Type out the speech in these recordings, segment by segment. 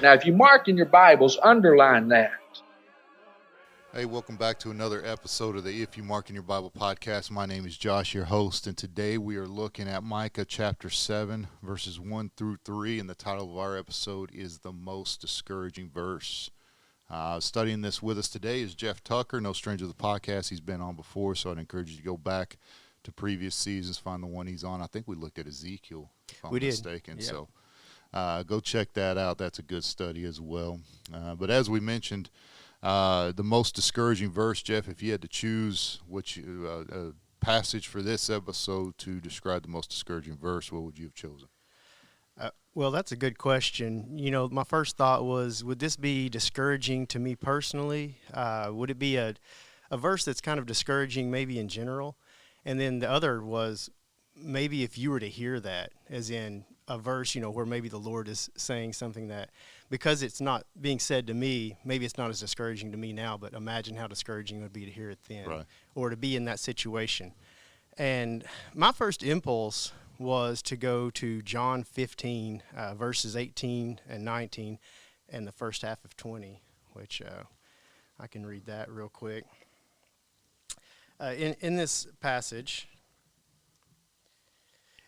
Now, if you mark in your Bibles, underline that. Hey, welcome back to another episode of the If You Mark in Your Bible podcast. My name is Josh, your host, and today we are looking at Micah chapter 7, verses 1 through 3, and the title of our episode is The Most Discouraging Verse. Studying this with us today is Geoff Tucker, no stranger to the podcast. He's been on before, so I'd encourage you to go back to previous seasons, find the one he's on. I think we looked at Ezekiel, if I'm mistaken. Yep. So go check that out. That's a good study as well. But as we mentioned, the most discouraging verse, Geoff, if you had to choose a passage for this episode to describe the most discouraging verse, what would you have chosen? Well, that's a good question. You know, my first thought was, would this be discouraging to me personally? Would it be a verse that's kind of discouraging maybe in general? And then the other was, maybe if you were to hear that, as in a verse, you know, where maybe the Lord is saying something that, because it's not being said to me, maybe it's not as discouraging to me now, but imagine how discouraging it would be to hear it then, right, or to be in that situation. And my first impulse was to go to John 15, verses 18 and 19, and the first half of 20, which I can read that real quick. In this passage,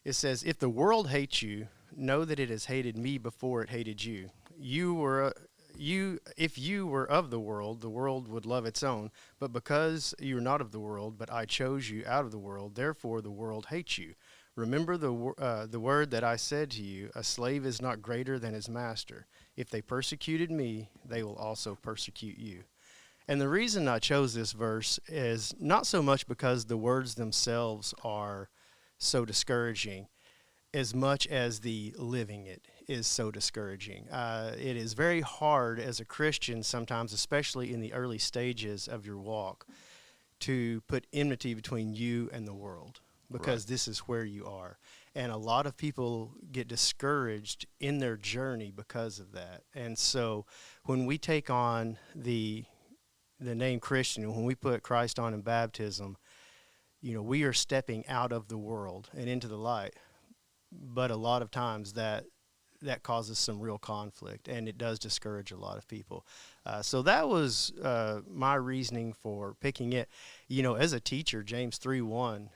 it says, "If the world hates you, know that it has hated me before it hated you. If you were of the world would love its own. But because you are not of the world, but I chose you out of the world, therefore the world hates you. Remember the word that I said to you, a slave is not greater than his master. If they persecuted me, they will also persecute you." And the reason I chose this verse is not so much because the words themselves are so discouraging, as much as the living it is so discouraging. It is very hard as a Christian sometimes, especially in the early stages of your walk, to put enmity between you and the world, because right, this is where you are. And a lot of people get discouraged in their journey because of that. And so when we take on the name Christian, when we put Christ on in baptism, you know, we are stepping out of the world and into the light. But a lot of times that causes some real conflict, and it does discourage a lot of people. So that was my reasoning for picking it. You know, as a teacher, James 3:1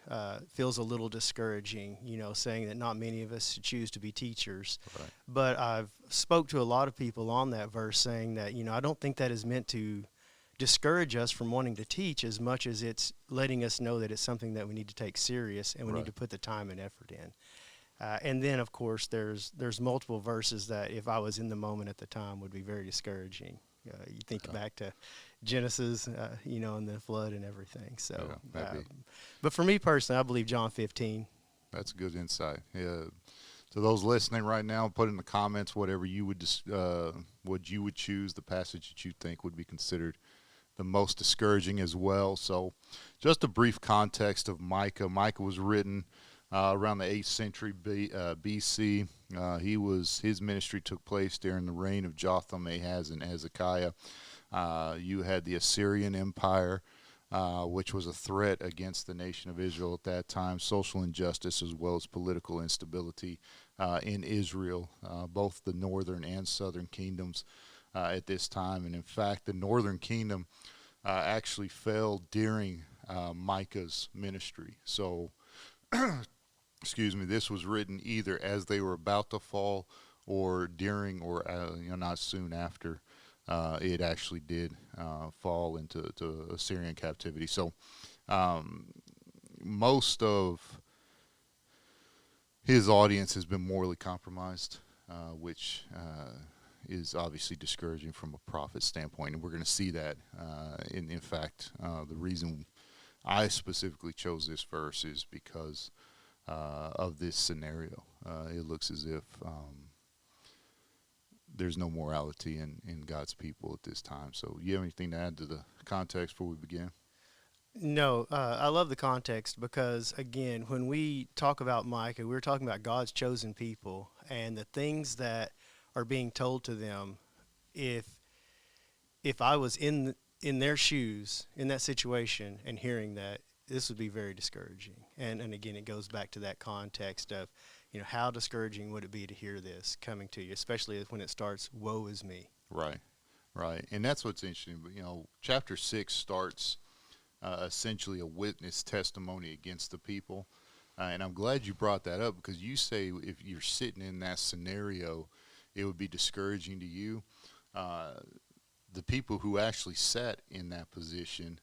feels a little discouraging, you know, saying that not many of us choose to be teachers. Right. But I've spoke to a lot of people on that verse saying that, you know, I don't think that is meant to discourage us from wanting to teach as much as it's letting us know that it's something that we need to take serious and we need to put the time and effort in. And then, of course, there's multiple verses that, if I was in the moment at the time, would be very discouraging. You think back to Genesis, you know, and the flood and everything. So, but for me personally, I believe John 15. That's a good insight. Yeah. To those listening right now, put in the comments whatever you would what you would choose, the passage that you think would be considered the most discouraging as well. So, just a brief context of Micah. Micah was written around the 8th century BC. His ministry took place during the reign of Jotham, Ahaz, and Hezekiah. You had the Assyrian Empire, which was a threat against the nation of Israel at that time, social injustice as well as political instability in Israel, both the northern and southern kingdoms at this time. And in fact, the northern kingdom actually fell during Micah's ministry. So, excuse me, this was written either as they were about to fall or during or not soon after it actually did fall into Assyrian captivity. So most of his audience has been morally compromised, which is obviously discouraging from a prophet standpoint, and we're going to see that. In fact, the reason I specifically chose this verse is because of this scenario. It looks as if there's no morality in God's people at this time. So you have anything to add to the context before we begin? No, I love the context because, again, when we talk about Micah, we're talking about God's chosen people and the things that are being told to them. If I was in their shoes, in that situation, and hearing that, this would be very discouraging. And again, it goes back to that context of, how discouraging would it be to hear this coming to you, especially when it starts, "Woe is me." Right, right. And that's what's interesting. But, chapter 6 starts essentially a witness testimony against the people. And I'm glad you brought that up, because you say if you're sitting in that scenario, it would be discouraging to you. The people who actually sat in that position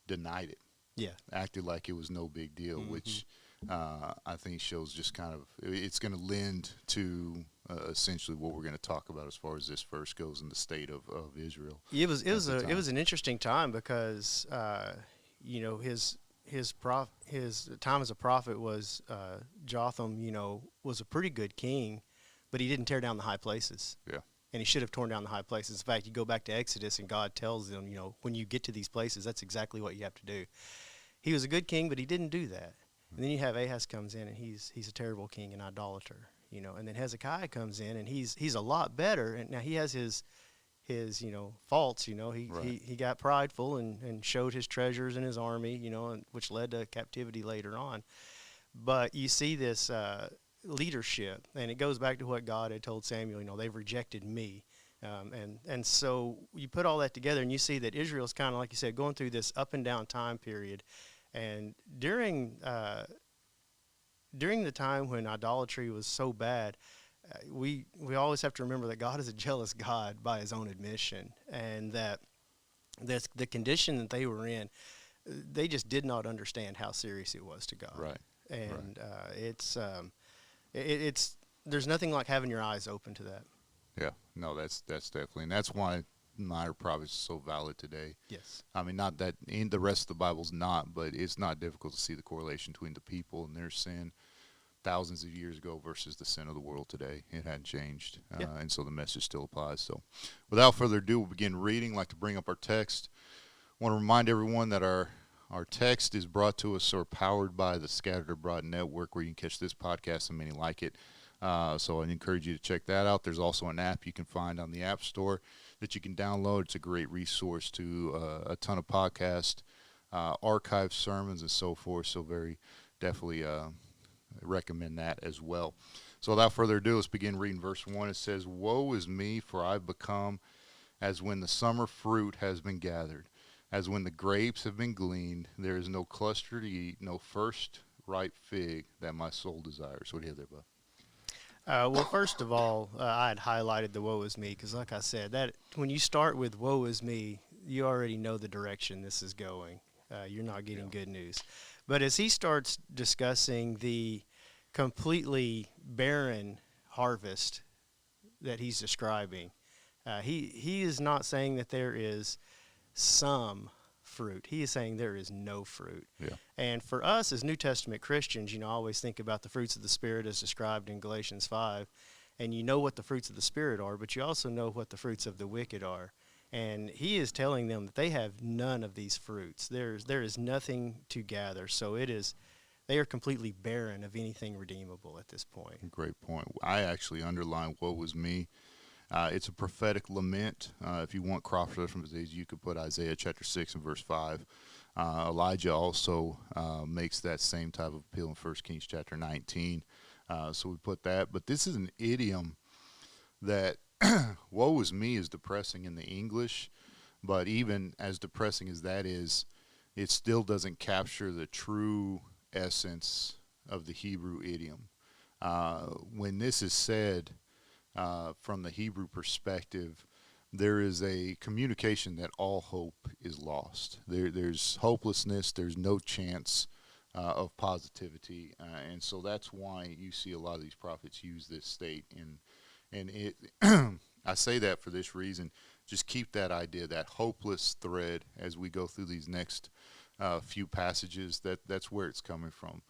denied it. Yeah. Acted like it was no big deal, which I think shows just kind of, it's going to lend to essentially what we're going to talk about as far as this verse goes in the state of Israel. It was an interesting time because his time as a prophet was Jotham, was a pretty good king, but he didn't tear down the high places. Yeah. And he should have torn down the high places. In fact, you go back to Exodus and God tells them, when you get to these places, that's exactly what you have to do. He was a good king, but he didn't do that. And then you have Ahaz comes in, and he's a terrible king and idolater, And then Hezekiah comes in, and he's a lot better. And now he has his faults. He got prideful and showed his treasures in his army, and which led to captivity later on. But you see this leadership, and it goes back to what God had told Samuel. They've rejected me. And so you put all that together, and you see that Israel's kind of, like you said, going through this up and down time period. And during the time when idolatry was so bad, we always have to remember that God is a jealous God by his own admission, and that the condition that they were in, they just did not understand how serious it was to God. Right. And it's there's nothing like having your eyes open to that. Yeah, no, that's definitely, and that's why minor prophets is so valid today. Yes. I mean, not that in the rest of the Bible's not, but it's not difficult to see the correlation between the people and their sin thousands of years ago versus the sin of the world today. It hadn't changed, and so the message still applies. So without further ado, we'll begin reading. I'd like to bring up our text. I want to remind everyone that our text is brought to us or powered by the Scattered Abroad Network, where you can catch this podcast and many like it. So I'd encourage you to check that out. There's also an app you can find on the App Store that you can download. It's a great resource to a ton of podcasts, archived sermons, and so forth. So very definitely recommend that as well. So without further ado, let's begin reading verse 1. It says, "Woe is me, for I've become as when the summer fruit has been gathered, as when the grapes have been gleaned. There is no cluster to eat, no first ripe fig that my soul desires." What do you have there, bud? Well, first of all, I had highlighted the woe is me because, like I said, that when you start with woe is me, you already know the direction this is going. You're not getting good news. But as he starts discussing the completely barren harvest that he's describing, he is not saying that there is some fruit. He is saying there is no fruit. Yeah. And for us as New Testament Christians, I always think about the fruits of the Spirit as described in Galatians 5. And you know what the fruits of the Spirit are, but you also know what the fruits of the wicked are. And he is telling them that they have none of these fruits. There is nothing to gather. So they are completely barren of anything redeemable at this point. Great point. I actually underlined "woe was me." It's a prophetic lament. If you want cross references, you could put Isaiah chapter 6 and verse 5. Elijah also makes that same type of appeal in 1 Kings chapter 19. So we put that. But this is an idiom that "woe is me" is depressing in the English. But even as depressing as that is, it still doesn't capture the true essence of the Hebrew idiom. When this is said, from the Hebrew perspective, there is a communication that all hope is lost. There's hopelessness. There's no chance of positivity, and so that's why you see a lot of these prophets use this state. And it, I say that for this reason. Just keep that idea, that hopeless thread, as we go through these next few passages. That's where it's coming from.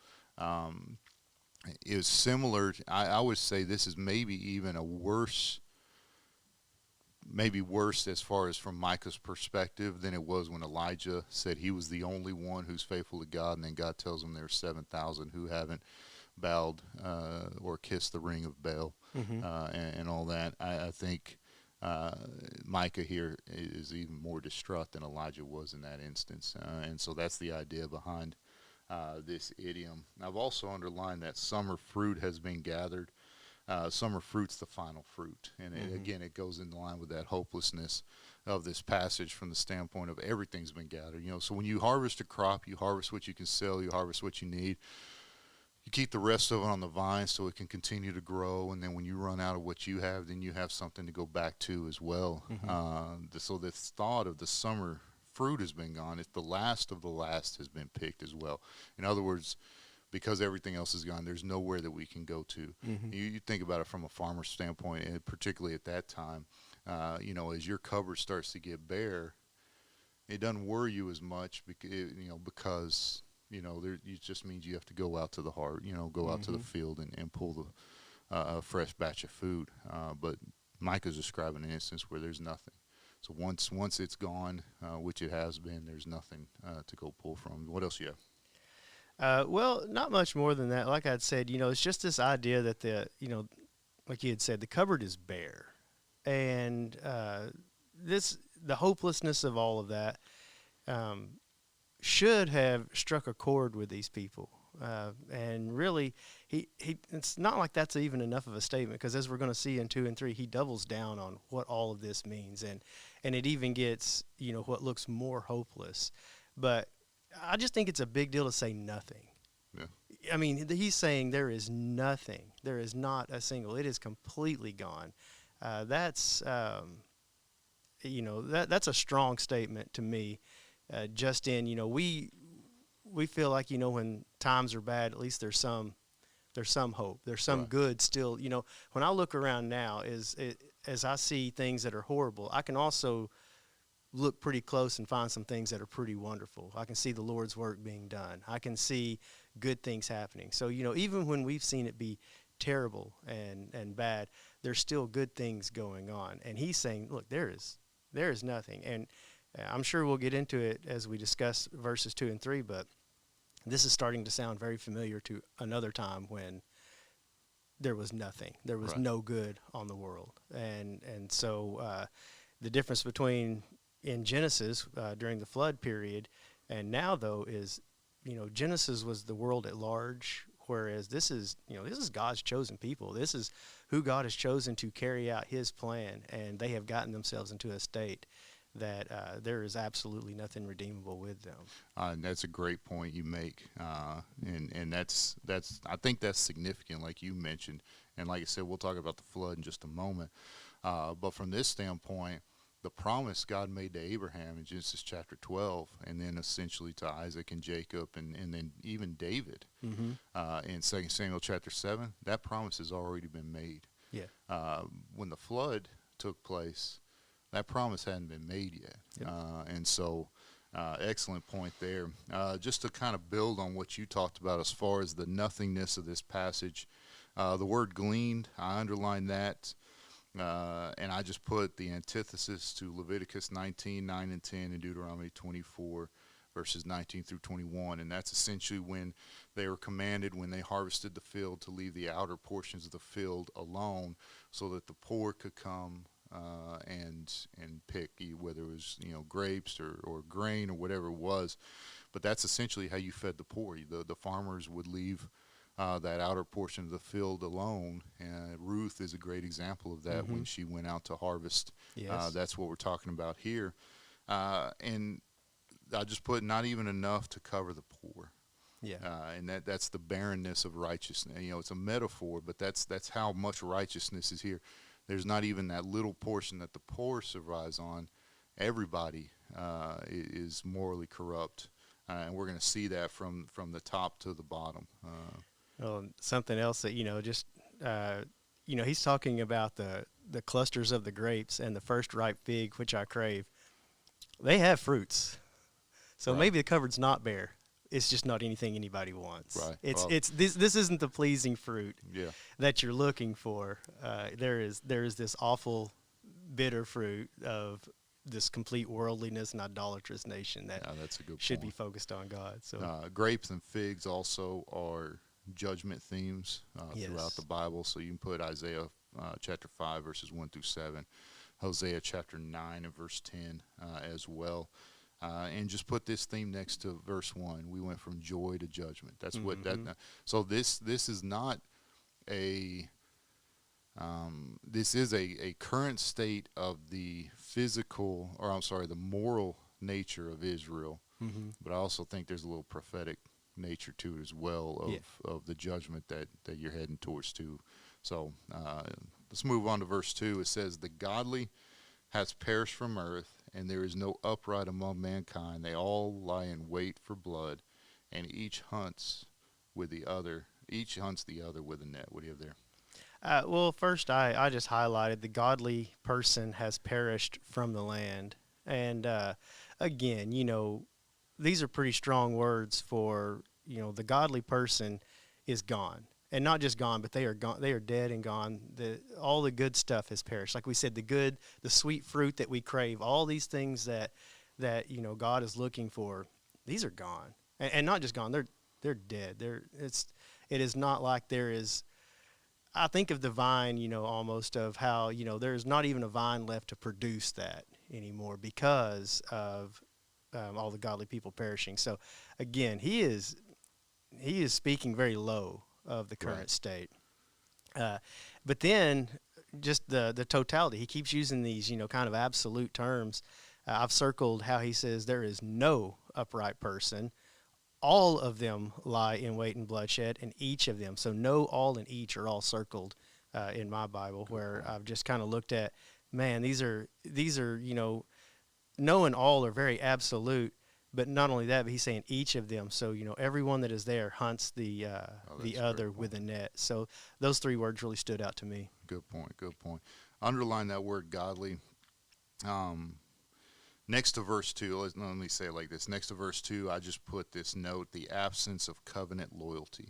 Is similar. I would say this is maybe even worse as far as from Micah's perspective than it was when Elijah said he was the only one who's faithful to God, and then God tells him there's 7,000 who haven't bowed or kissed the ring of Baal, and all that. I think Micah here is even more distraught than Elijah was in that instance, and so that's the idea behind this idiom. I've also underlined that summer fruit has been gathered. Summer fruit's the final fruit, and again, it goes in line with that hopelessness of this passage from the standpoint of everything's been gathered. So when you harvest a crop, you harvest what you can sell, you harvest what you need. You keep the rest of it on the vine so it can continue to grow, and then when you run out of what you have, then you have something to go back to as well. So this thought of the summer fruit has been gone. It's the last of the last has been picked as well. In other words, because everything else is gone, there's nowhere that we can go to. You think about it from a farmer's standpoint, and particularly at that time, as your cover starts to get bare, it doesn't worry you as much because it just means you have to go out to the go out to the field and pull a fresh batch of food. But Micah's describing an instance where there's nothing. So once it's gone, which it has been, there's nothing to go pull from. What else you have? Well, not much more than that. Like I'd said, it's just this idea that like you had said, the cupboard is bare, and the hopelessness of all of that should have struck a chord with these people. And really, it's not like that's even enough of a statement, because as we're going to see in 2 and 3, he doubles down on what all of this means, and it even gets what looks more hopeless. But I just think it's a big deal to say nothing. Yeah. I mean, he's saying there is nothing. There is not a single. It is completely gone. That's that's a strong statement to me. Just in we feel like when times are bad, at least there's some hope. There's some good still. When I look around now, as I see things that are horrible, I can also look pretty close and find some things that are pretty wonderful. I can see the Lord's work being done. I can see good things happening. So, even when we've seen it be terrible and bad, there's still good things going on. And he's saying, look, there is nothing. And I'm sure we'll get into it as we discuss verses 2 and 3, but this is starting to sound very familiar to another time when there was nothing. There was no good on the world. And so the difference between in Genesis during the flood period and now, though, is Genesis was the world at large, whereas this is God's chosen people. This is who God has chosen to carry out his plan, and they have gotten themselves into a state that there is absolutely nothing redeemable with them. And that's a great point you make, and that's I think that's significant, like you mentioned, and like I said, we'll talk about the flood in just a moment. But from this standpoint, the promise God made to Abraham in Genesis chapter 12, and then essentially to Isaac and Jacob, and then even David in 2 Samuel chapter 7, that promise has already been made. Yeah. When the flood took place, that promise hadn't been made yet. Yep. And so excellent point there. Just to kind of build on what you talked about as far as the nothingness of this passage, the word gleaned, I underlined that. And I just put the antithesis to Leviticus 19, 9 and 10, and Deuteronomy 24, verses 19 through 21. And that's essentially when they were commanded, when they harvested the field, to leave the outer portions of the field alone so that the poor could come and pick, whether it was grapes or grain or whatever it was. But that's essentially how you fed the poor. The farmers would leave that outer portion of the field alone. And Ruth is a great example of that when she went out to harvest. Yes. That's what we're talking about here. And I just put not even enough to cover the poor. Yeah. And that's the barrenness of righteousness. It's a metaphor, but that's how much righteousness is here. There's not even that little portion that the poor survives on. Everybody is morally corrupt. And we're going to see that from the top to the bottom. Something else that, he's talking about the clusters of the grapes and the first ripe fig, which I crave. They have fruits. So maybe the cupboard's not bare. It's just not anything anybody wants. Right. This isn't the pleasing fruit that you're looking for. There is this awful, bitter fruit of this complete worldliness and idolatrous nation that that's a good should point. be focused on God. So grapes and figs also are judgment themes throughout the Bible. So you can put Isaiah chapter 5 verses 1 through 7, Hosea chapter 9 and verse 10 as well. And just put this theme next to verse 1. We went from joy to judgment. That's what Mm-hmm. that. So this is not a. This is a current state of the physical, or I'm sorry, the moral nature of Israel. Mm-hmm. But I also think there's a little prophetic nature to it as well of the judgment that you're heading towards too. So let's move on to verse 2. It says, "The godly has perished from earth, and there is no upright among mankind. They all lie in wait for blood, and each hunts the other with a net." What do you have there? Well, first, I just highlighted the godly person has perished from the land. And again, these are pretty strong words for, the godly person is gone. And not just gone, but they are gone. They are dead and gone. All the good stuff has perished. Like we said, the sweet fruit that we crave, all these things that God is looking for, these are gone. And not just gone, they're dead. It is not like there is. I think of the vine, almost of how, there's not even a vine left to produce that anymore because of all the godly people perishing. So, again, he is speaking very low of the current state. But then just the totality. He keeps using these, kind of absolute terms. I've circled how he says there is no upright person. All of them lie in wait and bloodshed, and each of them. So no, all, and each are all circled in my Bible, where I've just kind of looked at, man, these are no and all are very absolute. But not only that, but he's saying each of them. So, everyone that is there hunts the other with a net. So those three words really stood out to me. Good point. Underline that word godly. Next to verse 2, let me say it like this. Next to verse 2, I just put this note, the absence of covenant loyalty.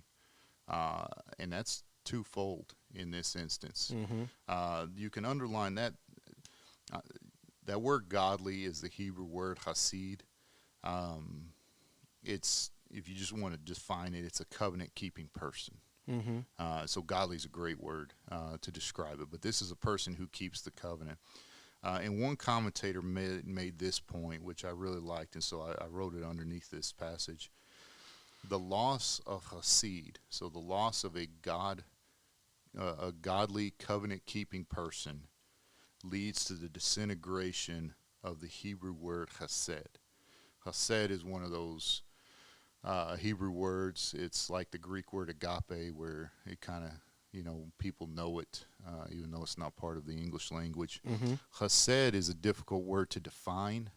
And that's twofold in this instance. Mm-hmm. You can underline that. That word godly is the Hebrew word hasid. It's, if you just want to define it, it's a covenant-keeping person. Mm-hmm. So godly is a great word to describe it. But this is a person who keeps the covenant. And one commentator made this point, which I really liked, and so I wrote it underneath this passage. The loss of hasid, so the loss of a godly covenant-keeping person, leads to the disintegration of the Hebrew word chesed. Chesed is one of those Hebrew words. It's like the Greek word agape, where it kind of, people know it, even though it's not part of the English language. Mm-hmm. Chesed is a difficult word to define.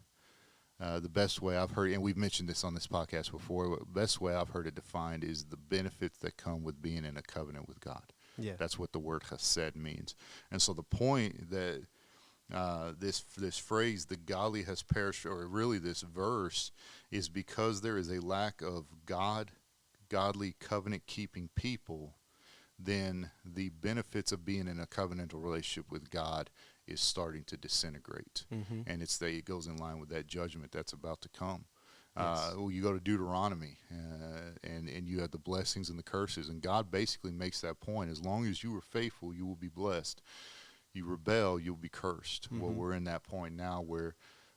The best way I've heard, and we've mentioned this on this podcast before, the best way I've heard it defined is the benefits that come with being in a covenant with God. Yeah. That's what the word chesed means. And so the point that this phrase, the godly has perished, or really this verse, is because there is a lack of godly covenant-keeping people, then the benefits of being in a covenantal relationship with God is starting to disintegrate. Mm-hmm. And it goes in line with that judgment that's about to come. Yes. You go to Deuteronomy, and you have the blessings and the curses, and God basically makes that point. As long as you are faithful, you will be blessed. You rebel, you'll be cursed. Mm-hmm. Well, we're in that point now where,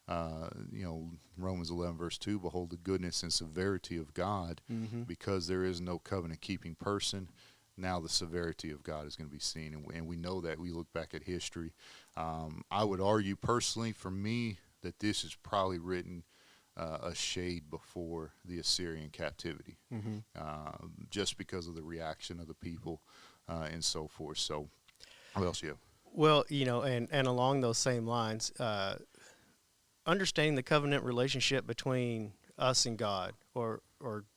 Romans 11 verse 2, behold the goodness and severity of God, Mm-hmm. because there is no covenant-keeping person. Now the severity of God is going to be seen, and we know that. We look back at history. I would argue personally, for me, that this is probably written a shade before the Assyrian captivity, Mm-hmm. just because of the reaction of the people and so forth. So, what else you have? Well, and along those same lines, understanding the covenant relationship between us and God, or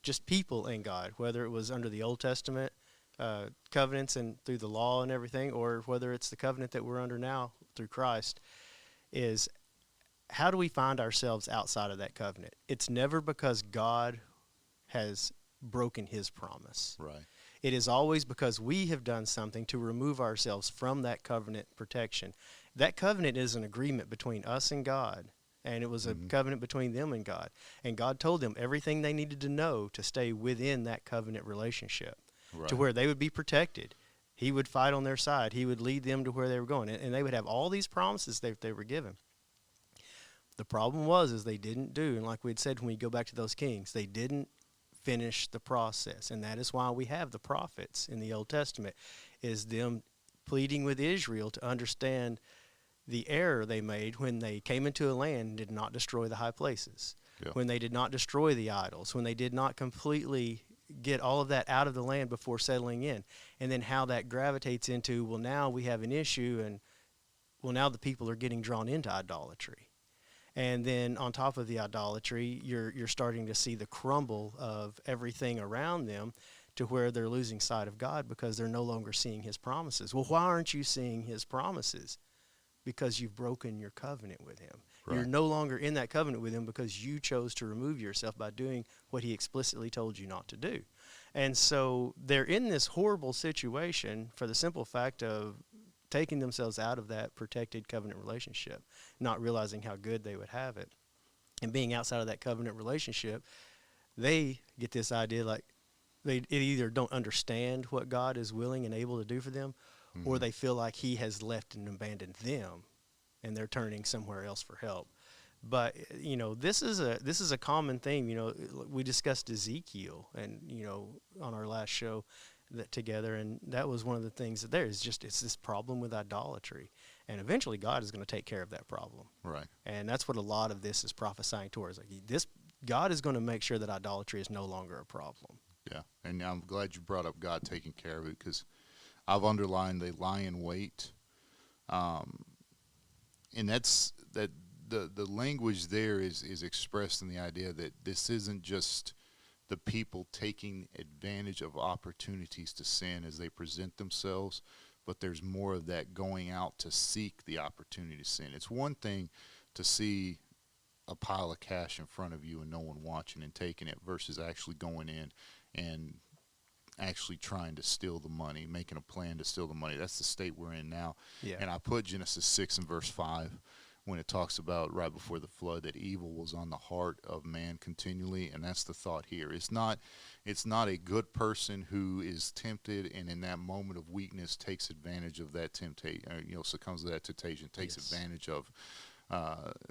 just people and God, whether it was under the Old Testament covenants and through the law and everything, or whether it's the covenant that we're under now through Christ, is how do we find ourselves outside of that covenant? It's never because God has broken his promise. Right. It is always because we have done something to remove ourselves from that covenant protection. That covenant is an agreement between us and God, and it was a covenant between them and God. And God told them everything they needed to know to stay within that covenant relationship, Right. to where they would be protected. He would fight on their side. He would lead them to where they were going, and they would have all these promises that they were given. The problem is they didn't do, and like we had said when we go back to those kings, they didn't finish the process. And that is why we have the prophets in the Old Testament, is them pleading with Israel to understand the error they made when they came into a land and did not destroy the high places, when they did not destroy the idols, when they did not completely get all of that out of the land before settling in. And then how that gravitates into, well, now we have an issue, and well, now the people are getting drawn into idolatry. And then on top of the idolatry, you're starting to see the crumble of everything around them, to where they're losing sight of God because they're no longer seeing his promises. Well, why aren't you seeing his promises? Because you've broken your covenant with him. Right. You're no longer in that covenant with him because you chose to remove yourself by doing what he explicitly told you not to do. And so they're in this horrible situation for the simple fact of taking themselves out of that protected covenant relationship, not realizing how good they would have it. And being outside of that covenant relationship, they get this idea like they either don't understand what God is willing and able to do for them, or they feel like he has left and abandoned them, and they're turning somewhere else for help. But this is a common theme. We discussed Ezekiel, and on our last show together, and that was one of the things that it's this problem with idolatry, and eventually God is going to take care of that problem. Right. And that's what a lot of this is prophesying towards. Like this, God is going to make sure that idolatry is no longer a problem. Yeah, and I'm glad you brought up God taking care of it, because I've underlined they lie in wait, and that's that the language there is expressed in the idea that this isn't just the people taking advantage of opportunities to sin as they present themselves, but there's more of that going out to seek the opportunity to sin. It's one thing to see a pile of cash in front of you and no one watching and taking it, versus actually going in and actually trying to steal the money, making a plan to steal the money. That's the state we're in now. Yeah. And I put Genesis 6 and verse 5 when it talks about right before the flood that evil was on the heart of man continually, and that's the thought here. It's not a good person who is tempted and in that moment of weakness takes advantage of that temptation, succumbs to that temptation, takes advantage of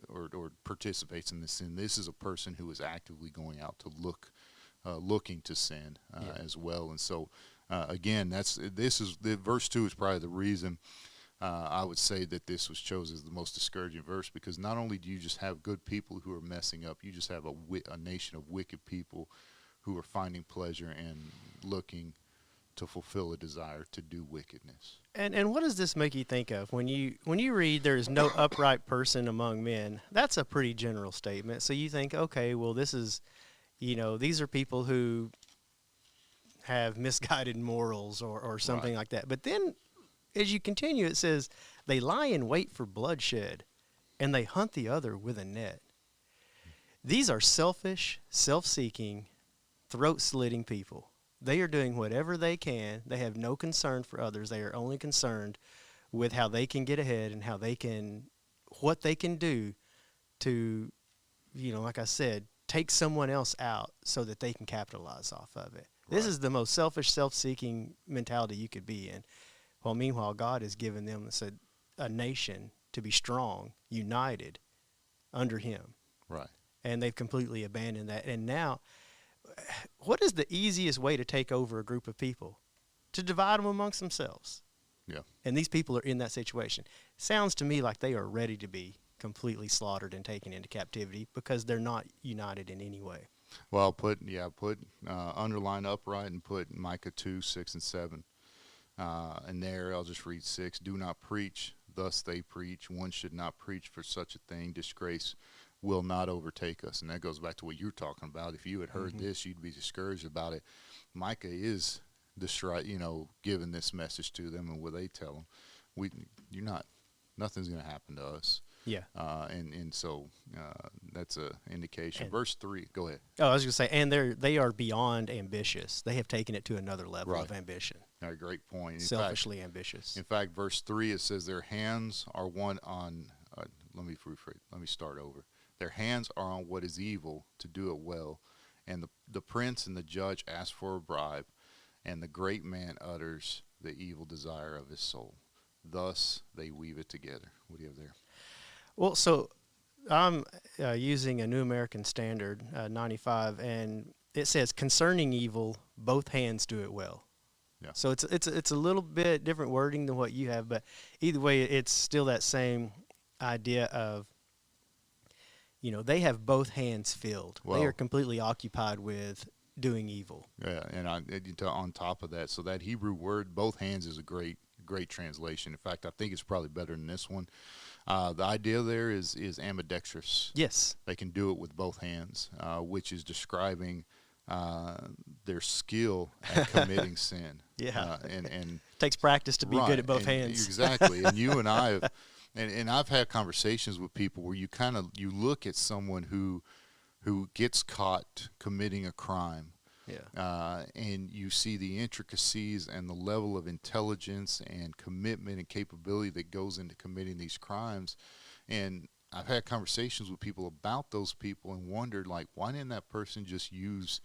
or participates in this sin. This is a person who is actively going out to looking to sin as well. And so again, verse 2 is probably the reason I would say that this was chosen as the most discouraging verse, because not only do you just have good people who are messing up, you just have a nation of wicked people who are finding pleasure and looking to fulfill a desire to do wickedness. And what does this make you think of when you read there is no upright person among men? That's a pretty general statement. So you think, okay, well, this is, these are people who have misguided morals or something like that. But then as you continue, it says, they lie in wait for bloodshed, and they hunt the other with a net. These are selfish, self-seeking, throat-slitting people. They are doing whatever they can. They have no concern for others. They are only concerned with how they can get ahead and what they can do to, like I said, take someone else out so that they can capitalize off of it. Right. This is the most selfish, self-seeking mentality you could be in. Well, meanwhile, God has given them a nation to be strong, united under him. Right. And they've completely abandoned that. And now, what is the easiest way to take over a group of people? To divide them amongst themselves. Yeah. And these people are in that situation. Sounds to me like they are ready to be completely slaughtered and taken into captivity because they're not united in any way. Well, underline upright and put Micah 2, 6, and 7. And there, I'll just read 6. Do not preach, thus they preach. One should not preach for such a thing. Disgrace will not overtake us. And that goes back to what you're talking about. If you had heard this, you'd be discouraged about it. Micah is giving this message to them, and what they tell them, nothing's going to happen to us. Yeah. And so that's an indication. Verse 3, go ahead. Oh, I was going to say, and they are beyond ambitious. They have taken it to another level of ambition. A great point. Selfishly ambitious. In fact, verse 3, it says their hands are one on, let me start over. Their hands are on what is evil to do it well. And the prince and the judge ask for a bribe, and the great man utters the evil desire of his soul. Thus they weave it together. What do you have there? Well, so I'm using a New American Standard, 95, and it says, concerning evil, both hands do it well. Yeah. So it's a little bit different wording than what you have, but either way, it's still that same idea of, they have both hands filled. They are Well, completely occupied with doing evil. yeah, and on top of that, so that Hebrew word, both hands, is a great translation. In fact, I think it's probably better than this one. The idea there is ambidextrous. Yes. They can do it with both hands, which is describing their skill at committing sin. Yeah. And Takes practice to be right, good at both and hands. exactly. And you and I have, and I've had conversations with people where you look at someone who gets caught committing a crime. Yeah. And you see the intricacies and the level of intelligence and commitment and capability that goes into committing these crimes. And I've had conversations with people about those people and wondered, like, why didn't that person just use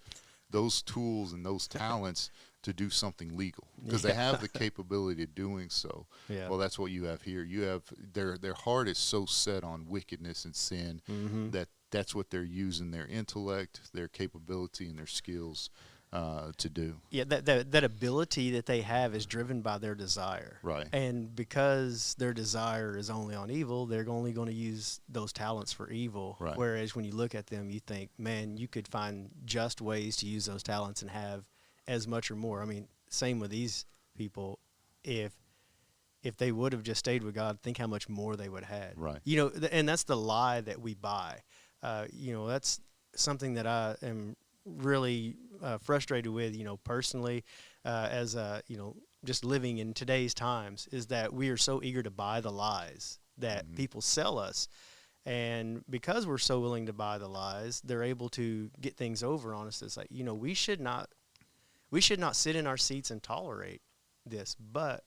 those tools and those talents to do something legal? Because they have the capability of doing so. Yeah. Well, that's what you have here. You have their heart is so set on wickedness and sin that that's what they're using their intellect, their capability, and their skills to do. Yeah, that ability that they have is driven by their desire. Right. And because their desire is only on evil, they're only going to use those talents for evil. Right. Whereas when you look at them, you think, man, you could find just ways to use those talents and have as much or more. I mean, same with these people. If they would have just stayed with God, think how much more they would have had. Right. And that's the lie that we buy. That's something that I am really frustrated with, personally, as just living in today's times, is that we are so eager to buy the lies that people sell us. And because we're so willing to buy the lies, they're able to get things over on us. It's like, we should not sit in our seats and tolerate this, but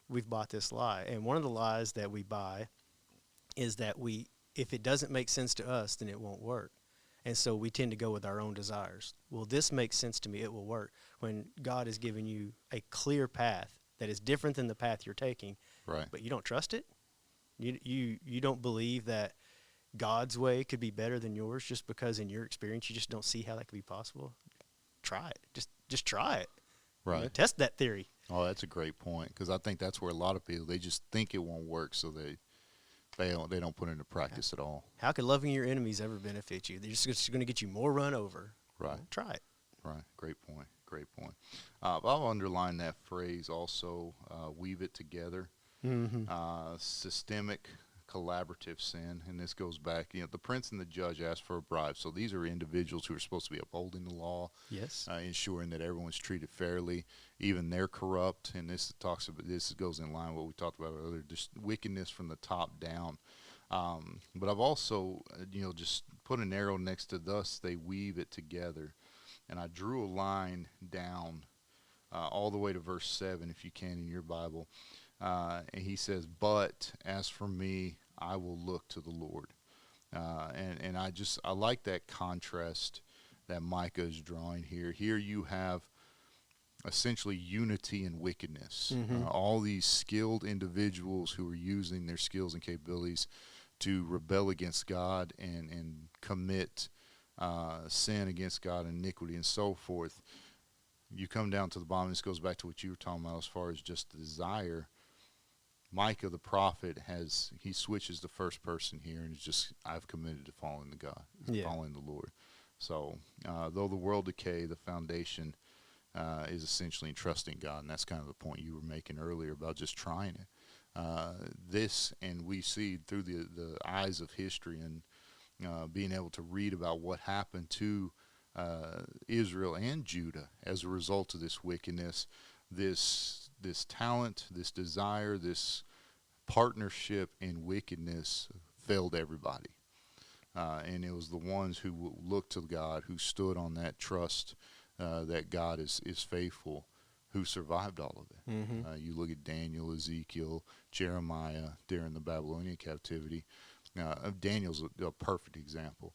we've bought this lie. And one of the lies that we buy is that if it doesn't make sense to us, then it won't work. And so we tend to go with our own desires. Well, this makes sense to me, it will work. When God has given you a clear path that is different than the path you're taking, Right. but you don't trust it, you don't believe that God's way could be better than yours just because in your experience you just don't see how that could be possible. Try it. Just try it. Right. Test that theory. Oh, that's a great point, because I think that's where a lot of people, they just think it won't work, so they don't put it into practice at all. How could loving your enemies ever benefit you? They're just going to get you more run over. Right. Well, try it. Right. Great point. I'll underline that phrase also, weave it together. Systemic collaborative sin, and this goes back, the prince and the judge ask for a bribe. So these are individuals who are supposed to be upholding the law, Yes, ensuring that everyone's treated fairly. Even they're corrupt, and this goes in line with what we talked about earlier, just wickedness from the top down. But I've also, just put an arrow next to thus they weave it together, and I drew a line down all the way to verse 7, if you can, in your Bible. And he says, but as for me, I will look to the Lord. And I like that contrast that Micah is drawing here. Here you have essentially unity in wickedness. All these skilled individuals who are using their skills and capabilities to rebel against God and commit sin against God, iniquity, and so forth. You come down to the bottom, this goes back to what you were talking about as far as just the desire. Micah the prophet he switches the first person here, and it's just, I've committed to following the God, following the Lord. So though the world decay, the foundation is essentially in trusting God, and that's kind of the point you were making earlier about just trying it. And we see through the eyes of history and being able to read about what happened to Israel and Judah as a result of this wickedness, this talent, this desire, this partnership in wickedness failed everybody. And it was the ones who looked to God, who stood on that trust that God is faithful, who survived all of it. You look at Daniel, Ezekiel, Jeremiah during the Babylonian captivity. Daniel's a perfect example.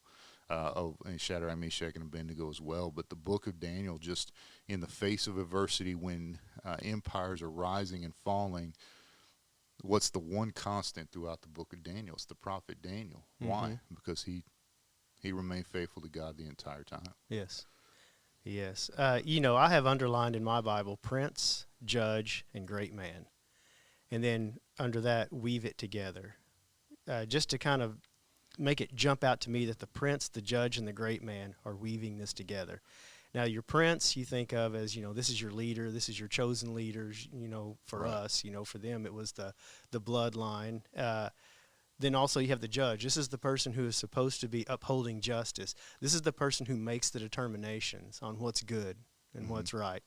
And Shadrach, Meshach, and Abednego as well. But the book of Daniel, just in the face of adversity, when empires are rising and falling, what's the one constant throughout the book of Daniel? It's the prophet Daniel. Why? Because he remained faithful to God the entire time. Yes. Yes. I have underlined in my Bible prince, judge, and great man. And then under that, weave it together. Just to kind of make it jump out to me that the prince, the judge, and the great man are weaving this together. Now, your prince, you think of as, this is your leader, this is your chosen leaders, for Right. us, for them it was the bloodline. Then also you have the judge. This is the person who is supposed to be upholding justice. This is the person who makes the determinations on what's good and what's right.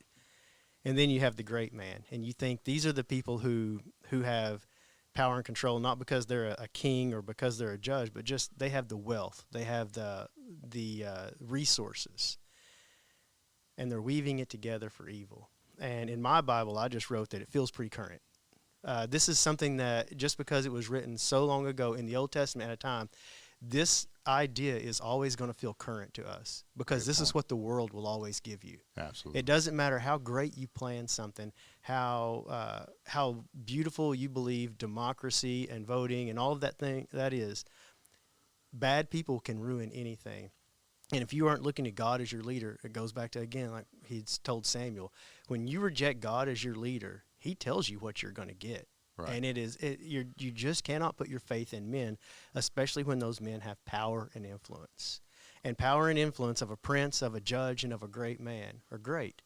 And then you have the great man. And you think these are the people who have power and control, not because they're a king or because they're a judge, but just they have the wealth. They have the resources. And they're weaving it together for evil. And in my Bible, I just wrote that it feels pretty current. This is something that just because it was written so long ago in the Old Testament at a time, this idea is always going to feel current to us because this is what the world will always give you. Absolutely. It doesn't matter how great you plan something, how beautiful you believe democracy and voting and all of that is. Bad people can ruin anything. And if you aren't looking at God as your leader, it goes back to, again, like he's told Samuel, when you reject God as your leader, he tells you what you're going to get. Right. And you just cannot put your faith in men, especially when those men have power and influence. And power and influence of a prince, of a judge, and of a great man are great.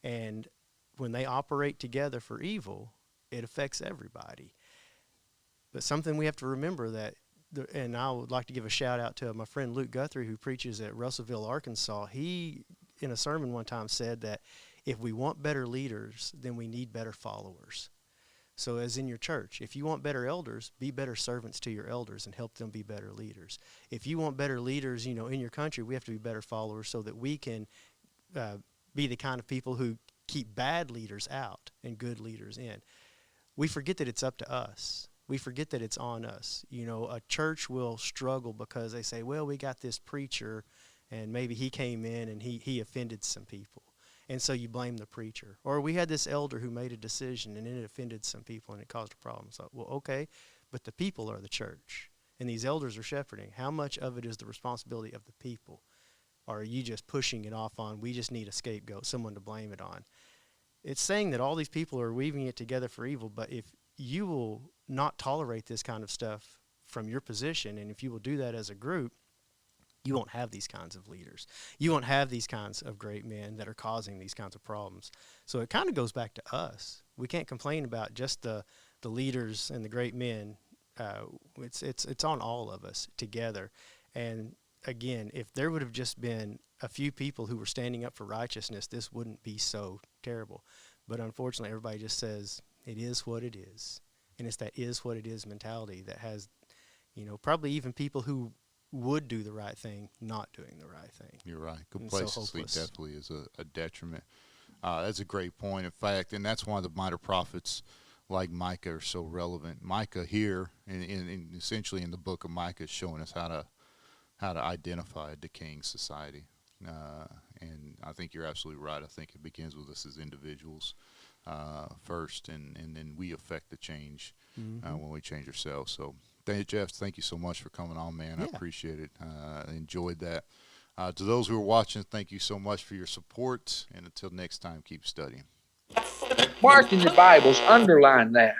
And when they operate together for evil, it affects everybody. But something we have to remember that, and I would like to give a shout out to my friend Luke Guthrie, who preaches at Russellville, Arkansas. He, in a sermon one time, said that if we want better leaders, then we need better followers. So as in your church, if you want better elders, be better servants to your elders and help them be better leaders. If you want better leaders, in your country, we have to be better followers so that we can be the kind of people who keep bad leaders out and good leaders in. We forget that it's up to us. We forget that it's on us. A church will struggle because they say, well, we got this preacher and maybe he came in and he offended some people. And so you blame the preacher. Or we had this elder who made a decision and it offended some people and it caused a problem. So, well, okay, but the people are the church. And these elders are shepherding. How much of it is the responsibility of the people? Or are you just pushing it off on, we just need a scapegoat, someone to blame it on? It's saying that all these people are weaving it together for evil, but if you will not tolerate this kind of stuff from your position, and if you will do that as a group, you won't have these kinds of leaders. You won't have these kinds of great men that are causing these kinds of problems. So it kind of goes back to us. We can't complain about just the leaders and the great men. It's on all of us together. And again, if there would have just been a few people who were standing up for righteousness, this wouldn't be so terrible. But unfortunately, everybody just says, it is what it is. And it's that is what it is mentality that has, probably even people who would do the right thing not doing the right thing. You're right. Complacency definitely is a detriment. That's a great point, in fact, and that's why the minor prophets like Micah are so relevant. Micah here, in essentially in the book of Micah, is showing us how to identify a decaying society. And I think you're absolutely right. I think it begins with us as individuals first, and then we affect the change when we change ourselves. So, Geoff, thank you so much for coming on, man. Yeah. I appreciate it. Enjoyed that. To those who are watching, thank you so much for your support. And until next time, keep studying. Mark in your Bibles, underline that.